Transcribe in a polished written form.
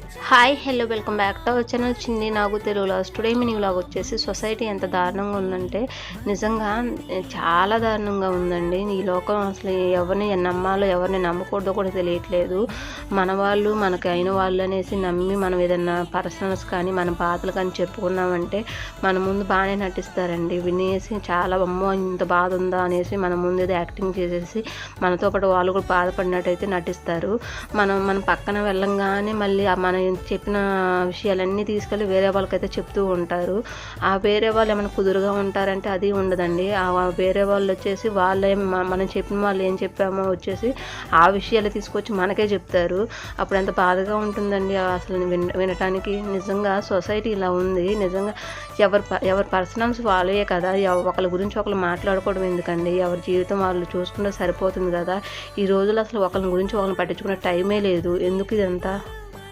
Hi hello welcome back to our channel Chinni Nagu Telugu vlogs. Today mini vlog వచ్చేసి society ఎంత దారుణంగా ఉందంటే నిజంగా చాలా దారుణంగా ఉందండి. ఈ లోకం అసలు ఎవరిని నమ్మాలో ఎవరిని నమ్మకూడదో కూడా తెలియట్లేదు. మన వాళ్ళు మనకు అయిన వాళ్ళు అనేసి నమ్మి మనం ఏదన్నా పర్సనల్స్ కానీ మన బాధలు కానీ చెప్పుకున్నామంటే మన ముందు బాగానే నటిస్తారండి. వినేసి చాలా అమ్మో ఇంత బాధ ఉందా అనేసి మన ముందు ఏదో యాక్టింగ్ చేసేసి మనతో పాటు వాళ్ళు కూడా బాధపడినట్టయితే నటిస్తారు. మన పక్కన వెళ్ళంగానే మళ్ళీ మనం చెప్పిన విషయాలన్నీ తీసుకెళ్ళి వేరే వాళ్ళకైతే చెప్తూ ఉంటారు. ఆ వేరే వాళ్ళు ఏమైనా కుదురుగా ఉంటారంటే అది ఉండదండి. ఆ వేరే వాళ్ళు వచ్చేసి వాళ్ళే మనం చెప్పిన వాళ్ళు ఏం చెప్పామో వచ్చేసి ఆ విషయాలు తీసుకొచ్చి మనకే చెప్తారు. అప్పుడు ఎంత బాధగా ఉంటుందండి అసలు వినటానికి. నిజంగా సొసైటీ ఇలా ఉంది. నిజంగా ఎవరి పర్సనల్స్ వాళ్ళే కదా, ఒకరి గురించి ఒకరు మాట్లాడుకోవడం ఎందుకండి? ఎవరి జీవితం వాళ్ళు చూసుకుంటే సరిపోతుంది కదా. ఈ రోజులు అసలు ఒకరి గురించి ఒకరిని పట్టించుకునే టైమే లేదు. ఎందుకు ఇదంతా?